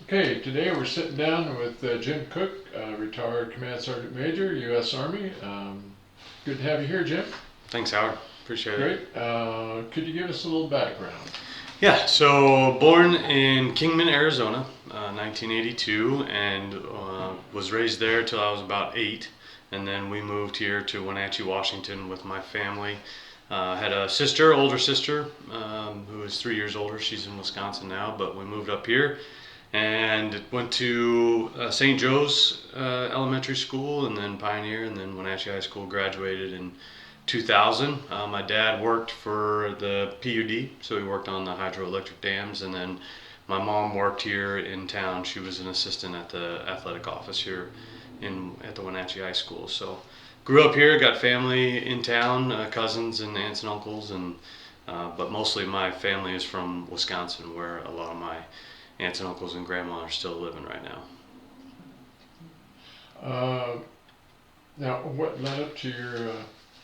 Okay, today we're sitting down with Jim Cook, retired Command Sergeant Major, U.S. Army. Good to have you here, Jim. Thanks, Howard. Appreciate it. Great. Could you give us a little background? Yeah, so born in Kingman, Arizona, 1982, and was raised there till I was about 8. And then we moved here to Wenatchee, Washington with my family. Had a sister, older sister, who is 3 years older. She's in Wisconsin now, but we moved up here and went to St. Joe's Elementary School and then Pioneer and then Wenatchee High School. Graduated in 2000. My dad worked for the PUD, so he worked on the hydroelectric dams, and then my mom worked here in town. She was an assistant at the athletic office here at the Wenatchee High School. So grew up here, got family in town, cousins and aunts and uncles, and but mostly my family is from Wisconsin, where a lot of my aunts and uncles and grandma are still living right now. Uh, Now, what led up to your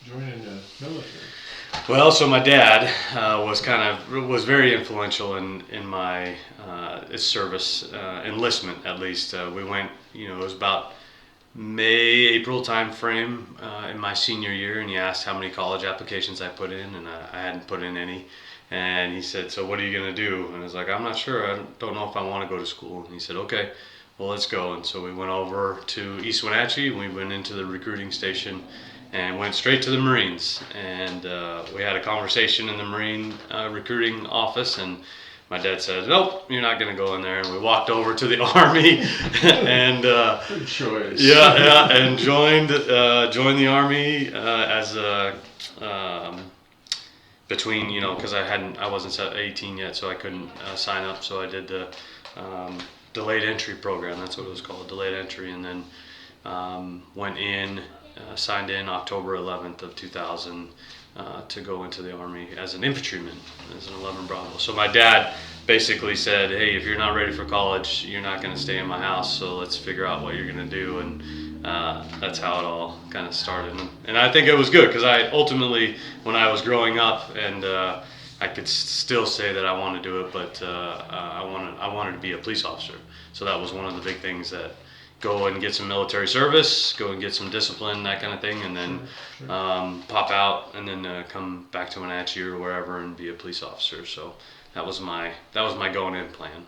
joining the military? Well, so my dad was very influential in my service enlistment. At least we went. It was about May, April time frame in my senior year, and he asked how many college applications I put in, and I hadn't put in any. And he said, "So what are you gonna do?" And I was like, "I'm not sure. I don't know if I want to go to school." And he said, "Okay, well, let's go." And so we went over to East Wenatchee. We went into the recruiting station and went straight to the Marines. And we had a conversation in the Marine recruiting office, and my dad said, "Nope, you're not going to go in there." And we walked over to the Army, and Good choice. yeah, and joined the Army as a between because I wasn't 18 yet, so I couldn't sign up. So I did the delayed entry program. That's what it was called, delayed entry, and then went in, signed in October 11th of 2000 to go into the Army as an infantryman, as an 11 Bravo. So my dad basically said, "Hey, if you're not ready for college, you're not going to stay in my house. So let's figure out what you're going to do." And that's how it all kind of started. And I think it was good because I ultimately, when I was growing up, and I could still say that I want to do it, but I wanted to be a police officer. So that was one of the big things, that go and get some military service, go and get some discipline, that kind of thing, and then Sure. pop out and then come back to Wenatchee or wherever and be a police officer. So that was my going in plan.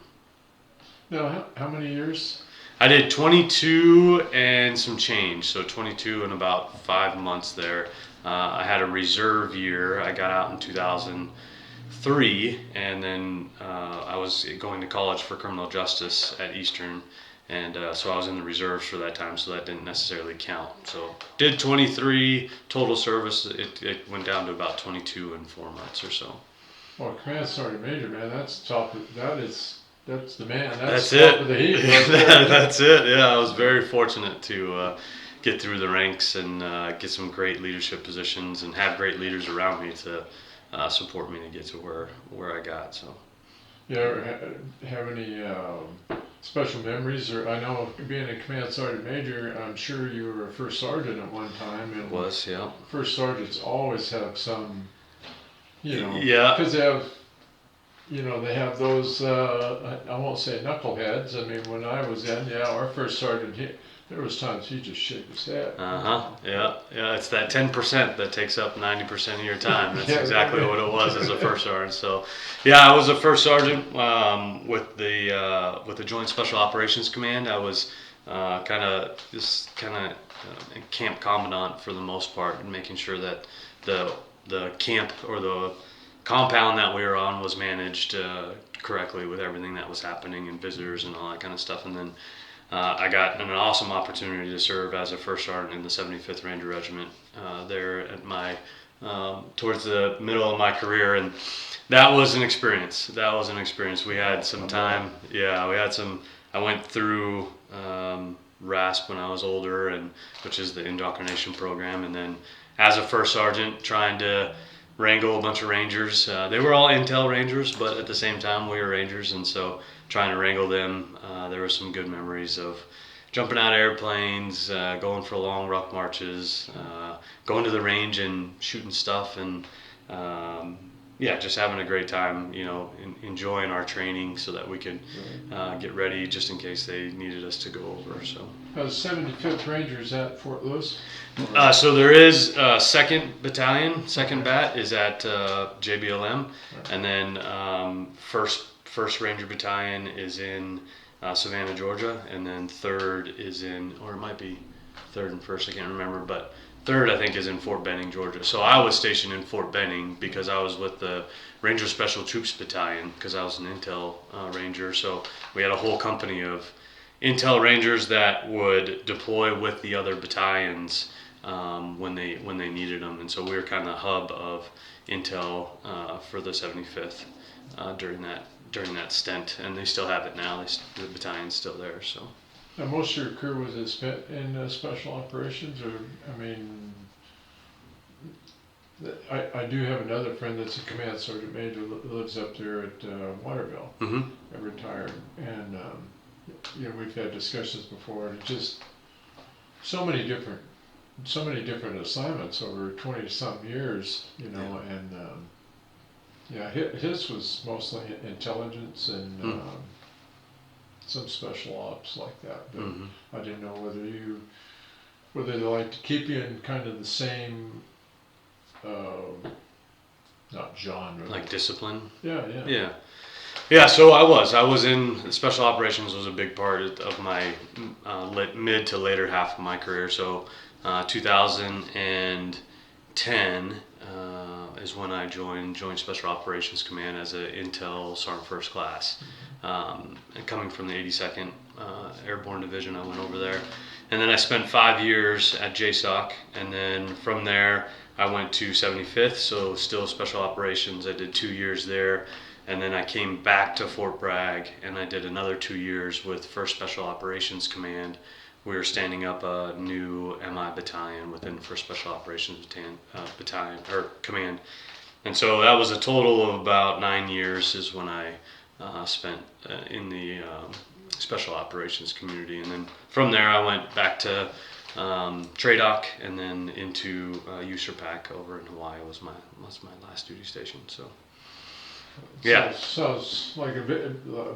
Now, how many years? I did 22 and some change, so 22 and about 5 months there. I had a reserve year. I got out in 2003, and then I was going to college for criminal justice at Eastern, and so I was in the reserves for that time, so that didn't necessarily count. So did 23 total service. It went down to about 22 and 4 months or so. Well, Command Sergeant Major, man, that's top. That's the man. That's That's it. top of the heap. Right there. That's it. Yeah, I was very fortunate to get through the ranks and get some great leadership positions and have great leaders around me to support me to get to where I got. So. You ever have any special memories? Or I know being a Command Sergeant Major, I'm sure you were a first sergeant at one time. And Was, yeah. first sergeants always have some, Yeah. because they have those. I won't say knuckleheads. I mean, when I was in, our first sergeant, there was times he just shake his head. Yeah. It's that 10% that takes up 90% of your time. That's Yeah, exactly right. what it was as a first sergeant. So, yeah, I was a first sergeant with the Joint Special Operations Command. I was kind of camp commandant for the most part, and making sure that the camp or the compound that we were on was managed correctly with everything that was happening and visitors and all that kind of stuff. And then I got an awesome opportunity to serve as a first sergeant in the 75th Ranger Regiment there at my towards the middle of my career, and that was an experience. We had some time. Yeah, we had some. I went through RASP when I was older, and which is the indoctrination program, and then as a first sergeant trying to wrangle a bunch of Rangers. They were all Intel Rangers, but at the same time we were Rangers, and so trying to wrangle them, there were some good memories of jumping out of airplanes, going for long ruck marches, going to the range and shooting stuff, and yeah, just having a great time, enjoying our training so that we could get ready just in case they needed us to go over. So, 75th Rangers at Fort Lewis? so there is 2nd Battalion, 2nd Bat is at JBLM, and then First Ranger Battalion is in Savannah, Georgia, and then 3rd is in, or it might be 3rd and 1st, I can't remember, but 3rd I think is in Fort Benning, Georgia. So I was stationed in Fort Benning because I was with the Ranger Special Troops Battalion because I was an Intel Ranger. So we had a whole company of Intel Rangers that would deploy with the other battalions when they needed them, and so we were kind of the hub of Intel for the 75th during that stint, and they still have it now. The battalion's still there. So. Now, most of your crew was in special operations, or I mean, I do have another friend that's a command sergeant major who lives up there at Waterville, retired, and we've had discussions before, and just so many different assignments over 20-some years, and his was mostly intelligence and some special ops like that, but I didn't know whether they like to keep you in kind of the same, not genre. Like discipline? Yeah. So I was in special operations was a big part of my mid to later half of my career. So 2010 is when I joined Special Operations Command as an Intel Sergeant First Class. And coming from the 82nd Airborne Division, I went over there. And then I spent 5 years at JSOC, and then from there I went to 75th, so still Special Operations. I did 2 years there, and then I came back to Fort Bragg, and I did another 2 years with 1st Special Operations Command. We were standing up a new MI battalion within 1st Special Operations battalion or command. And so that was a total of about 9 years is when I spent in the Special Operations community. And then from there I went back to TRADOC and then into USARPAC over in Hawaii was my last duty station. So. Yeah. Sounds like a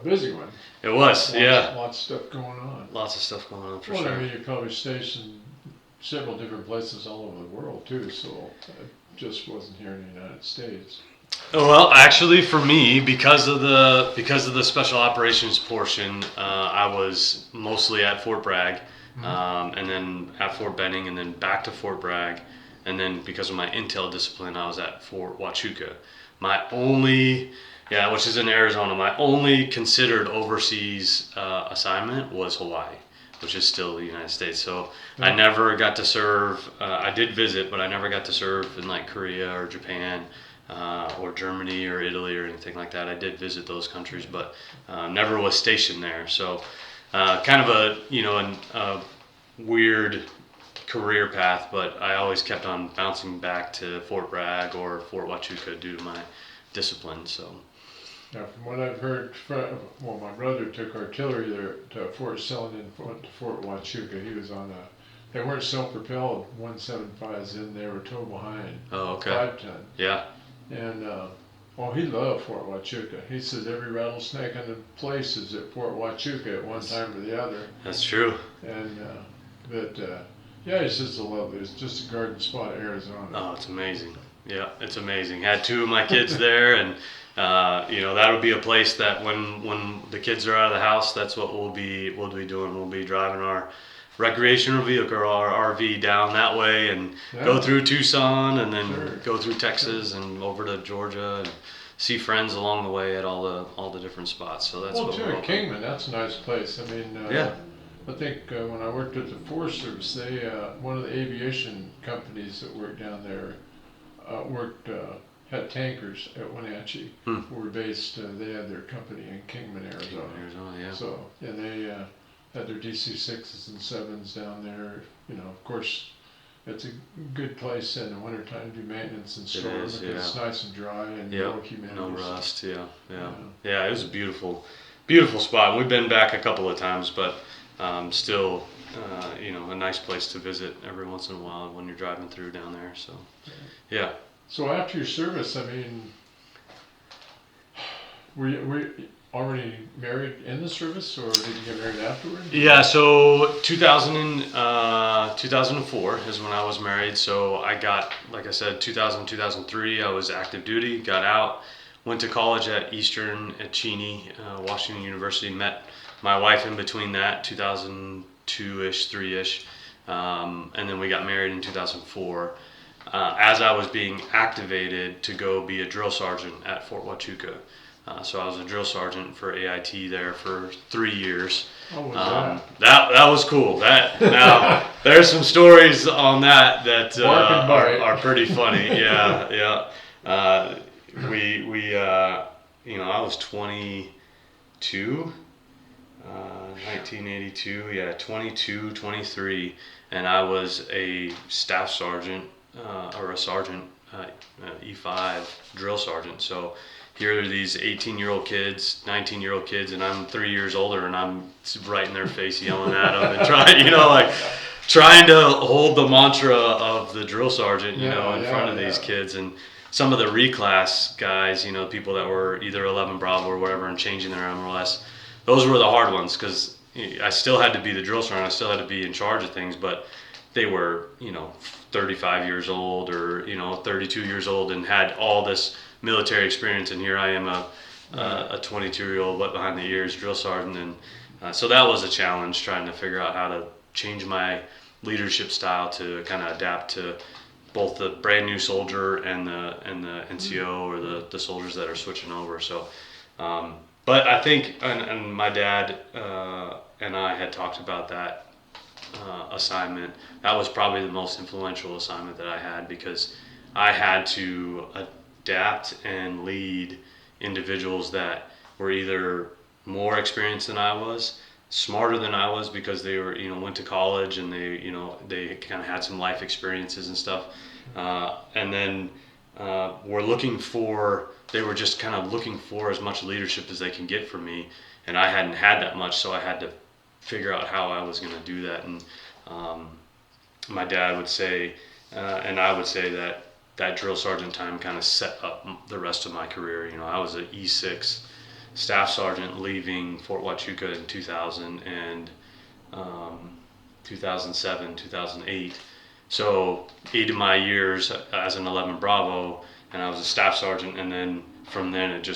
busy one. It was, yeah. Lots of stuff going on. Lots of stuff going on for sure. I mean, you're probably stationed several different places all over the world too, so it just wasn't here in the United States. Well, actually, for me, because of the special operations portion, I was mostly at Fort Bragg, and then at Fort Benning, and then back to Fort Bragg, and then because of my intel discipline, I was at Fort Huachuca. Which is in Arizona, my only considered overseas assignment was Hawaii, which is still the United States. So I never got to serve. I did visit, but I never got to serve in like Korea or Japan or Germany or Italy or anything like that. I did visit those countries, but never was stationed there. So kind of a weird career path, but I always kept on bouncing back to Fort Bragg or Fort Huachuca due to my discipline. So. Now, from what I've heard, my brother took artillery there to Fort Selden and went to Fort Huachuca. He was on they weren't self-propelled 175s in, they were tow behind. Oh, okay. 5-ton. Yeah. And, he loved Fort Huachuca. He says every rattlesnake in the place is at Fort Huachuca at one time or the other. That's true. And, he says it's just a garden spot, Arizona. Oh, it's amazing. Yeah, it's amazing. Had 2 of my kids there, and that'll be a place that when the kids are out of the house, that's what we'll be doing. We'll be driving our recreational vehicle or our RV down that way and go through Tucson and then go through Texas and over to Georgia and see friends along the way at all the different spots. So that's what we're Kingman, that's a nice place. I mean, I think when I worked at the Forest Service, they one of the aviation companies that worked down there had tankers at Wenatchee who were based. They had their company in Kingman, Arizona. So and they had their DC-6s and 7s down there. Of course, it's a good place in the wintertime to do maintenance and store. It's nice and dry and no humidity. No rust. Yeah. It was a beautiful spot. We've been back a couple of times, but still, a nice place to visit every once in a while when you're driving through down there. So, yeah. So after your service, I mean, were you already married in the service, or did you get married afterward? Yeah, so 2004 is when I was married. So I got, like I said, 2003, I was active duty, got out, went to college at Eastern at Cheney, Washington University, met my wife in between that, 2002-ish, 3-ish, and then we got married in 2004. As I was being activated to go be a drill sergeant at Fort Huachuca. So I was a drill sergeant for AIT there for 3 years. Oh, was that was cool. Now there's some stories on that are pretty funny. Yeah. I was 22, 1982. Yeah, 22, 23, and I was a staff sergeant or a sergeant, E5 drill sergeant. So here are these 18-year-old kids, 19-year-old kids, and I'm 3 years older, and I'm right in their face yelling at them and trying to hold the mantra of the drill sergeant, in front of these kids. And some of the reclass guys, people that were either 11 Bravo or whatever and changing their MRLS, those were the hard ones because I still had to be the drill sergeant. I still had to be in charge of things, but they were, 35 years old or, 32 years old and had all this military experience, and here I am a 22-year-old wet behind the ears drill sergeant, and so that was a challenge, trying to figure out how to change my leadership style to kind of adapt to both the brand new soldier and the NCO or the soldiers that are switching over. So but I think and my dad and I had talked about that assignment. That was probably the most influential assignment that I had, because I had to adapt and lead individuals that were either more experienced than I was, smarter than I was because they were, went to college and they kind of had some life experiences and stuff. And then they were just kind of looking for as much leadership as they can get from me. And I hadn't had that much, so I had to figure out how I was going to do that. And my dad would say, and I would say that drill sergeant time kind of set up the rest of my career. I was an E6 staff sergeant leaving Fort Huachuca in 2000 and 2007, 2008. So 8 of my years as an 11 Bravo, and I was a staff sergeant, and then from then it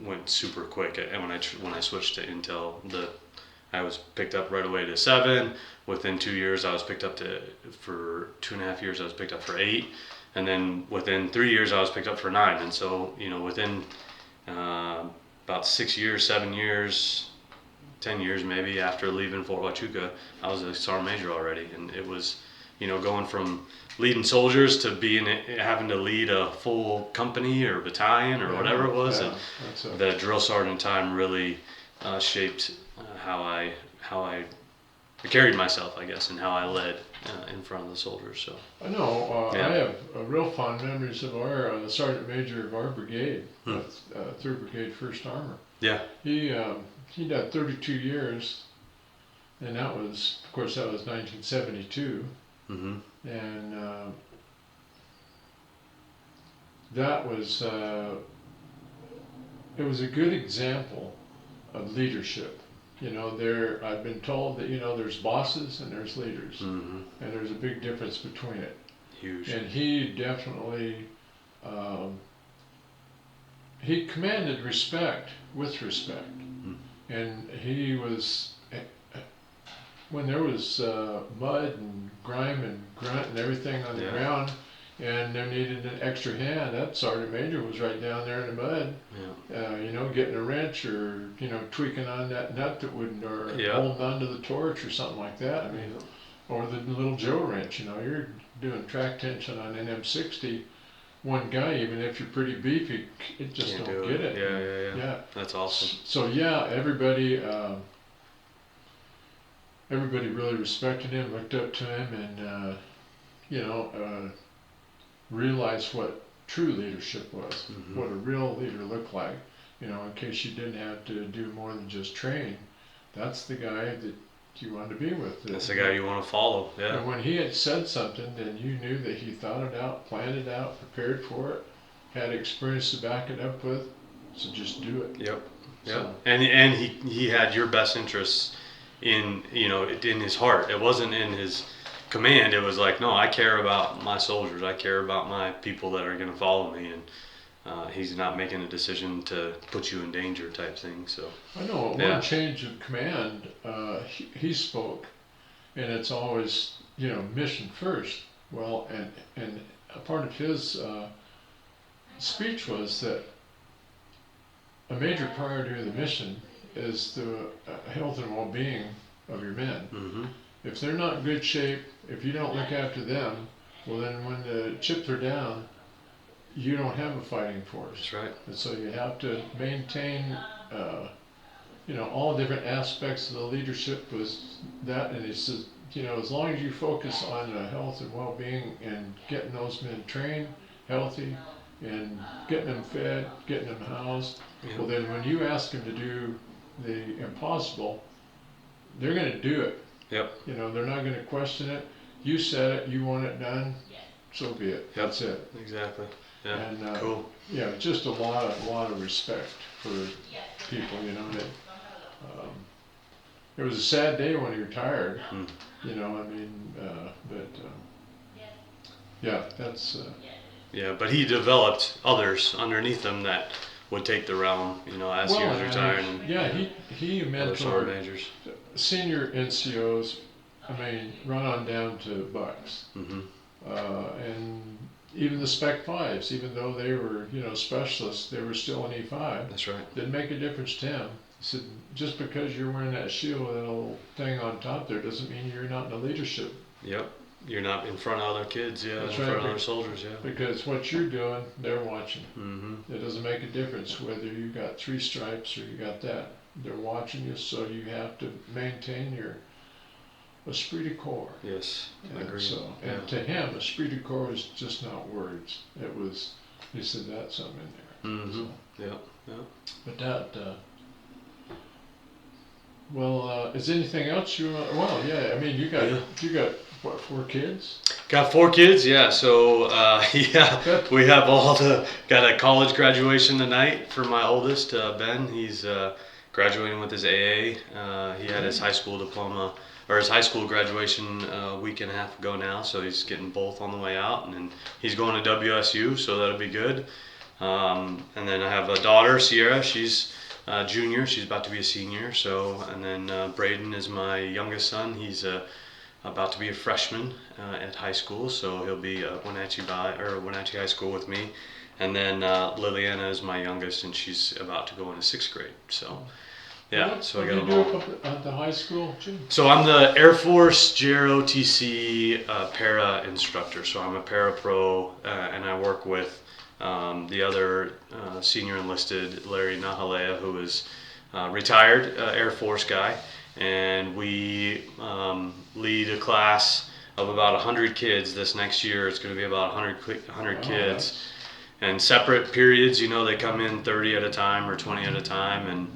went super quick. And when I switched to Intel, I was picked up right away to 7. Within 2 years, I was picked up for 2.5 years, I was picked up for 8. And then within 3 years, I was picked up for 9. And so, within about 6 years, 7 years, 10 years maybe after leaving Fort Huachuca, I was a sergeant major already. And it was, going from leading soldiers to having to lead a full company or battalion or whatever it was. And the drill sergeant time really shaped how I carried myself, I guess, and how I led in front of the soldiers. So I know I have real fond memories of our sergeant major of our brigade, 3rd Brigade, 1st Armor. Yeah. He did 32 years, and that was 1972. Mm-hmm. And that was it was a good example of leadership. I've been told that there's bosses and there's leaders, mm-hmm. and there's a big difference between it. Huge. And he definitely he commanded respect with respect, and he was. When there was mud and grime and grunt and everything on the ground, and there needed an extra hand, that sergeant major was right down there in the mud, getting a wrench or tweaking on that nut that wouldn't, or holding onto the torch or something like that. I mean, or the little Joe wrench. You're doing track tension on an M60. One guy, even if you're pretty beefy, it just don't get it. Yeah. That's awesome. So everybody really respected him, looked up to him, and realized what true leadership was, mm-hmm. what a real leader looked like. In case you didn't have to do more than just train, that's the guy that you wanted to be with. That's the guy you want to follow. Yeah. And when he had said something, then you knew that he thought it out, planned it out, prepared for it, had experience to back it up with. So just do it. Yep. Yep. So, And he had your best interests in in his heart. It wasn't in his command. It was like, no, I care about my soldiers. I care about my people that are going to follow me, and he's not making a decision to put you in danger type thing. So I know at one change of command, he spoke, and it's always mission first. Well, and a part of his speech was that a major priority of the mission is the health and well-being of your men. Mm-hmm. If they're not in good shape, if you don't look after them, well then when the chips are down, you don't have a fighting force. That's right. And so you have to maintain, all different aspects of the leadership was that. And he says, as long as you focus on health and well-being and getting those men trained, healthy, and getting them fed, getting them housed, well then when you ask them to do the impossible, they're going to do it. Yep. They're not going to question it. You said it, you want it done, so be it. That's it. Exactly. Yeah. And cool. Yeah, just a lot of respect for people. It was a sad day when he retired. Yeah, that's. Yeah, but he developed others underneath him that would take the realm, as he was retiring. Yeah, he mentored majors. Senior NCOs. Run on down to Bucks, mm-hmm. And even the Spec 5s, even though they were specialists, they were still an E5. That's right. Didn't make a difference to him. He said, just because you're wearing that shield with that little thing on top there doesn't mean you're not in the leadership. Yep. You're not in front of other kids, That's in front of other soldiers, Because what you're doing, they're watching. Mm-hmm. It doesn't make a difference whether you got 3 stripes or you got that. They're watching you, so you have to maintain your esprit de corps. Yes, I agree. And to him, esprit de corps is just not words. It was, he said that's something in there. Mm-hmm. So. Yeah. But that, is anything else you want? Well, yeah, you got what, 4 kids? Got 4 kids, yeah. So, we have got a college graduation tonight for my oldest, Ben. He's graduating with his AA. He had his high school diploma, or his high school graduation a week and a half ago now, so he's getting both on the way out, and then he's going to WSU, so that'll be good. And then I have a daughter, Sierra. She's junior. She's about to be a senior. So, and then Braden is my youngest son. He's about to be a freshman at high school, so he'll be at Wenatchee High School with me. And then Liliana is my youngest, and she's about to go into 6th grade. So, yeah. So I got them all. What do you do at the high school, Jim? So I'm the Air Force JROTC para instructor. So I'm a para pro, and I work with the other senior enlisted, Larry Nahalea, who is retired Air Force guy, and we lead a class of about 100 kids this next year. It's going to be about 100 kids, and separate periods. They come in 30 at a time or 20 at a time, and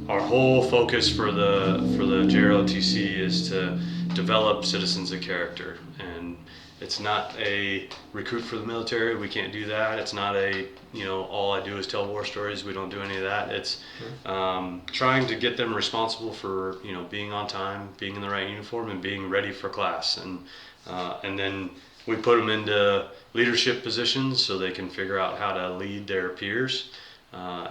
our whole focus for the JROTC is to develop citizens of character. And it's not a recruit for the military. We can't do that. It's not all I do is tell war stories. We don't do any of that. It's trying to get them responsible for, being on time, being in the right uniform, and being ready for class. And then we put them into leadership positions so they can figure out how to lead their peers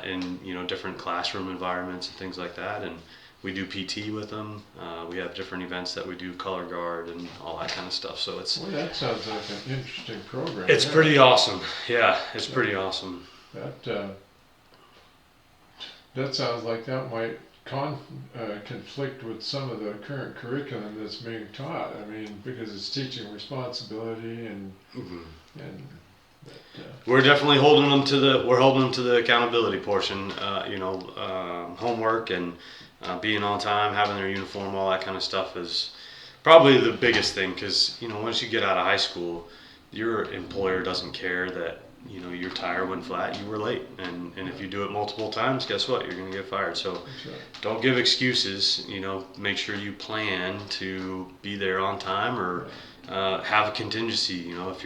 in, different classroom environments and things like that. And we do PT with them. We have different events that we do, color guard and all that kind of stuff. So it's. Well, that sounds like an interesting program. It's pretty awesome. Yeah, it's pretty awesome. That sounds like that might conflict with some of the current curriculum that's being taught. Because it's teaching responsibility and. Mm-hmm. But, we're definitely holding them to the accountability portion. Homework and. Being on time, having their uniform, all that kind of stuff is probably the biggest thing, because once you get out of high school, your employer doesn't care that your tire went flat, you were late, and if you do it multiple times, guess what, you're going to get fired. So don't give excuses. Make sure you plan to be there on time, or have a contingency. You know, if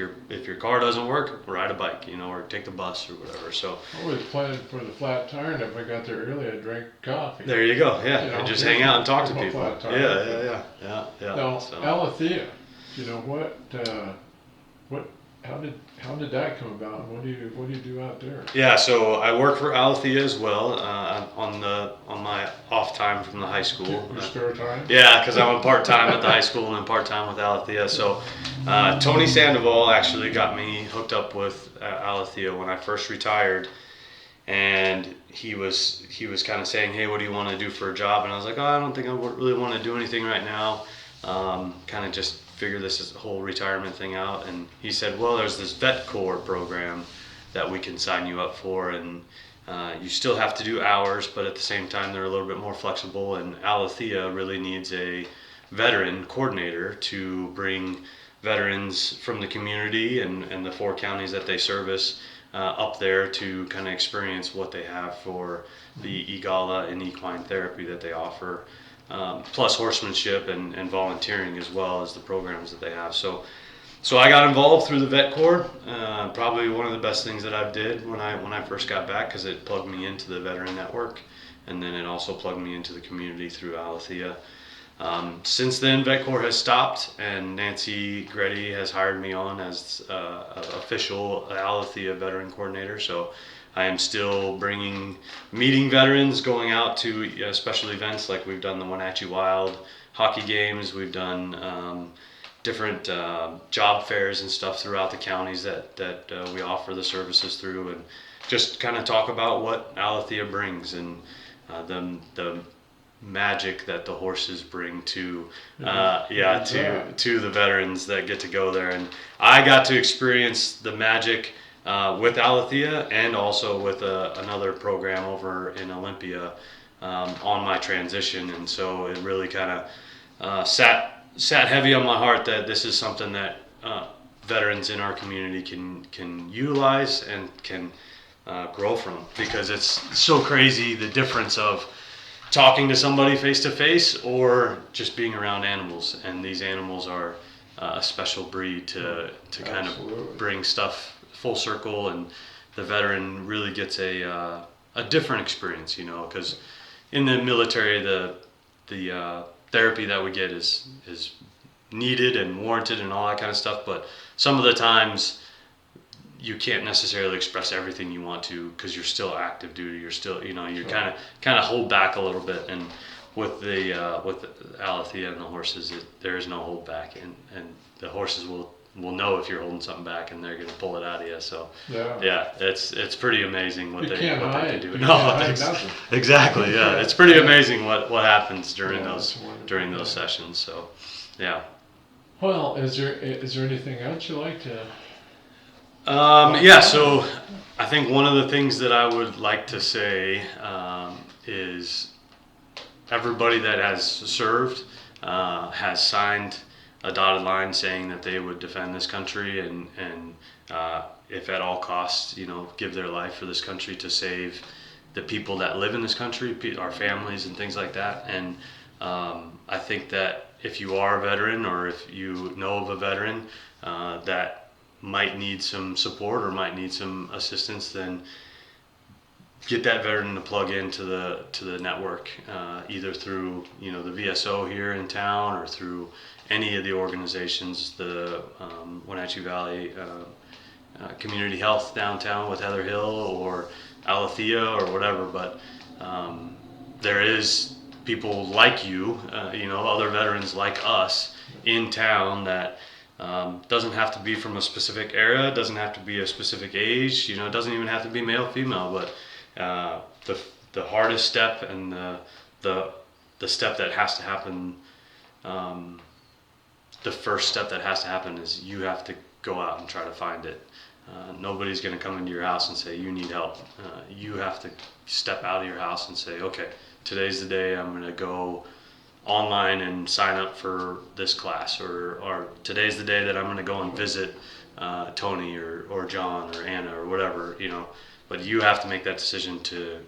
your car doesn't work, ride a bike. You know, or take the bus or whatever. So I was planning for the flat tire, and if I got there early, I'd drink coffee. there you go. Yeah, You know, and just hang out and talk to I'm a people. flat tire. Yeah. Now, So. Alethea, you know how did that come about? What do you do out there? Yeah, so I work for Alethea as well on my off time from the high school. Your spare time? Yeah, because I'm a part time at the high school and then part time with Alethea. So Tony Sandoval actually got me hooked up with Alethea when I first retired, and he was kind of saying, "Hey, what do you want to do for a job?" And I was like, "Oh, I don't think I really want to do anything right now. Kind of just figure this whole retirement thing out." And he said, "Well, there's this Vet Corps program that we can sign you up for, and you still have to do hours, but at the same time they're a little bit more flexible, and Alethea really needs a veteran coordinator to bring veterans from the community and the 4 counties that they service up there to kind of experience what they have for the EGALA and equine therapy that they offer, plus horsemanship and volunteering as well as the programs that they have." So I got involved through the Vet Corps. Probably one of the best things that I did when I first got back, because it plugged me into the veteran network, and then it also plugged me into the community through Alethea. Since then, Vet Corps has stopped, and Nancy Greddy has hired me on as official Alethea veteran coordinator. So I am still meeting veterans, going out to special events, like we've done the Wenatchee Wild hockey games. We've done different job fairs and stuff throughout the counties that we offer the services through, and just kind of talk about what Alethea brings and the magic that the horses bring to the veterans that get to go there. And I got to experience the magic with Alethea and also with another program over in Olympia on my transition, and so it really kind of sat heavy on my heart that this is something that veterans in our community can utilize and can grow from, because it's so crazy the difference of talking to somebody face to face or just being around animals. And these animals are a special breed to kind of bring stuff full circle, and the veteran really gets a different experience, you know, because in the military the therapy that we get is needed and warranted and all that kind of stuff, but some of the times you can't necessarily express everything you want to, because you're still active duty. You're still, you know, you're kind of hold back a little bit. And with the Alethea and the horses, there is no hold back, and the horses will know if you're holding something back, and they're going to pull it out of you. So it's pretty amazing what they can do. No, exactly. Yeah, it's pretty amazing what happens during those sessions. So yeah. Well, is there anything else you like to? So I think one of the things that I would like to say is everybody that has served has signed a dotted line saying that they would defend this country and if at all costs, you know, give their life for this country to save the people that live in this country, our families and things like that. And I think that if you are a veteran, or if you know of a veteran that might need some support or might need some assistance, then get that veteran to plug into the network, either through, you know, the VSO here in town or through any of the organizations, the Wenatchee Valley Community Health downtown with Heather Hill, or Alethea or whatever. But there is people like you know, other veterans like us in town that doesn't have to be from a specific era, doesn't have to be a specific age, you know, it doesn't even have to be male, female, but the hardest step and the step that has to happen, the first step that has to happen is you have to go out and try to find it. Nobody's going to come into your house and say you need help. You have to step out of your house and say, okay, today's the day I'm going to go online and sign up for this class, or today's the day that I'm going to go and visit Tony or John or Anna or whatever, you know. But you have to make that decision to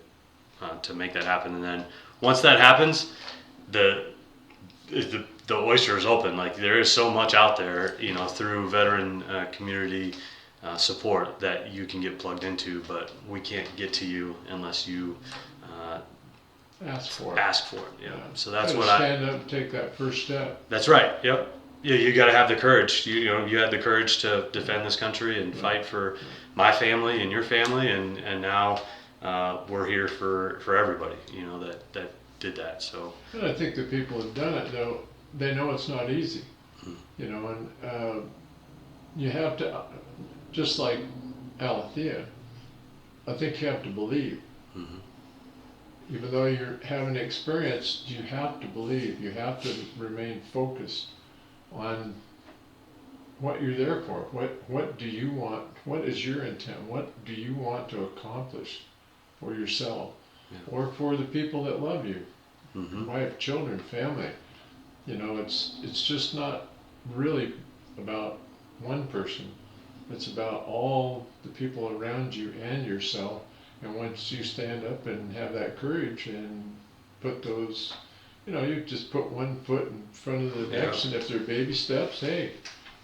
make that happen. And then once that happens, the the oyster is open. Like there is so much out there, you know, through veteran community support that you can get plugged into, but we can't get to you unless you ask for it. Ask for it. Yeah. So that's what stand up and take that first step. That's right. Yep. Yeah, you got to have the courage. You know, you had the courage to defend this country and fight for my family and your family, and now we're here for everybody. You know that did that. So. And I think the people who've done it though, they know it's not easy. You know, and you have to, just like Alethea, I think you have to believe. Mm-hmm. Even though you're having experience, you have to believe. You have to remain focused on what you're there for. What do you want? What is your intent? What do you want to accomplish for yourself or for the people that love you? Mm-hmm. Wife, children, family. You know, it's just not really about one person. It's about all the people around you and yourself. And once you stand up and have that courage and put those, you know, you just put one foot in front of the next, and if they're baby steps, hey,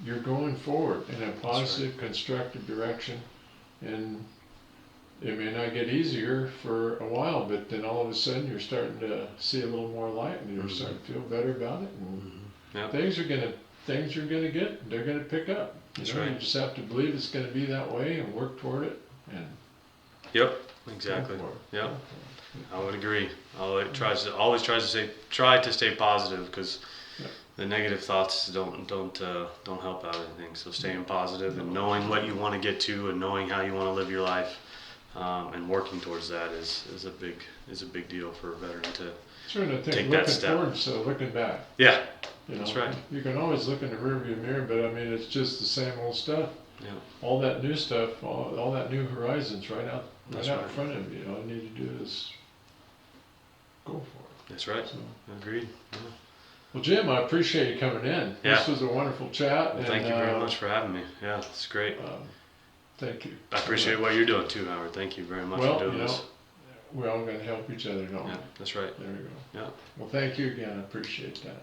you're going forward in a positive, constructive direction. And it may not get easier for a while, but then all of a sudden you're starting to see a little more light, and you're starting to feel better about it. And things are gonna get, they're gonna pick up. You know, you just have to believe it's gonna be that way and work toward it. And yep, exactly. Yep, I would agree. Always tries to stay positive, because the negative thoughts don't help out anything. So staying positive and knowing what you want to get to and knowing how you want to live your life, and working towards that is a big deal for a veteran to take that step. Looking forward, so looking back. Yeah, you know, that's right. You can always look in the rearview mirror, but I mean, it's just the same old stuff. Yeah. All that new stuff, all that new horizons right out in front of you. All you need to do is go for it. That's right. So, agreed. Yeah. Well, Jim, I appreciate you coming in. Yeah. This was a wonderful chat. Well, thank you very much for having me. Yeah, it's great. Thank you. I appreciate what you're doing too, Howard. Thank you very much for doing this. We're all going to help each other, don't we? Yeah, that's right. There we go. Yeah. Well, thank you again. I appreciate that.